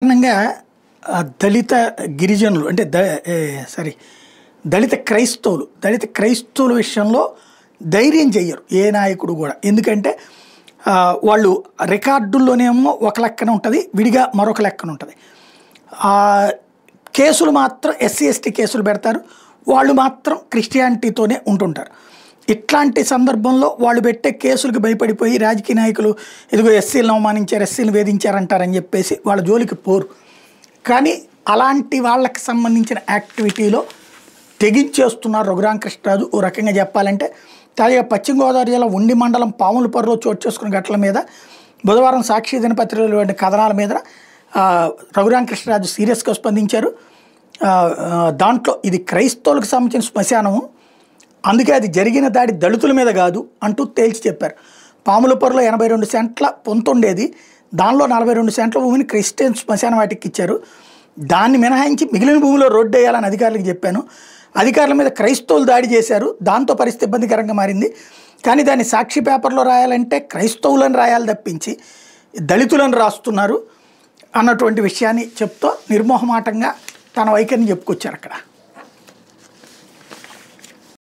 కారణంగా దళిత గిరిజనులు అంటే దళిత క్రైస్తవుల విషయంలో ధైర్యం చెయ్యరు ఏ నాయకుడు కూడా. ఎందుకంటే వాళ్ళు రికార్డుల్లోనేమో ఒక లెక్కన ఉంటుంది, విడిగా మరొక లెక్కన ఉంటుంది. కేసులు మాత్రం ఎస్సీ ఎస్టీ కేసులు పెడతారు, వాళ్ళు మాత్రం క్రిస్టియానిటీతోనే ఉంటుంటారు. ఇట్లాంటి సందర్భంలో వాళ్ళు పెట్టే కేసులకు భయపడిపోయి రాజకీయ నాయకులు ఇదిగో ఎస్సీలను అవమానించారు, ఎస్సీలను వేధించారంటారని చెప్పేసి వాళ్ళ జోలికి పోరు. కానీ అలాంటి వాళ్ళకి సంబంధించిన యాక్టివిటీలో తెగించేస్తున్నారు రఘురామకృష్ణరాజు. ఓ రకంగా చెప్పాలంటే తాజాగా పశ్చిమ గోదావరి జిల్లా ఉండి మండలం పాములపర్రులో చోటు చేసుకున్న ఘటనల మీద బుధవారం సాక్షి దినపత్రికలో కథనాల మీద రఘురామకృష్ణరాజు సీరియస్గా స్పందించారు. దాంట్లో ఇది క్రైస్తవులకు సంబంధించిన శ్మశానము, అందుకే అది జరిగిన దాడి దళితుల మీద కాదు అంటూ తేల్చి చెప్పారు. పాములపర్రులో 82 సెంట్ల పొంతు ఉండేది, దానిలో 42 సెంట్ల భూమిని క్రిస్టియన్ శ్మశాన వాటికి ఇచ్చారు. దాన్ని మినహాయించి మిగిలిన భూమిలో రోడ్డు వేయాలని అధికారులకు చెప్పాను. అధికారుల మీద క్రైస్తవులు దాడి చేశారు, దాంతో పరిస్థితి ఇబ్బందికరంగా మారింది. కానీ దాన్ని సాక్షి పేపర్లో రాయాలంటే క్రైస్తవులను రాయాలి తప్పించి దళితులను రాస్తున్నారు అన్నటువంటి విషయాన్ని చెప్తూ నిర్మోహమాటంగా తన వైఖరిని చెప్పుకొచ్చారు అక్కడ.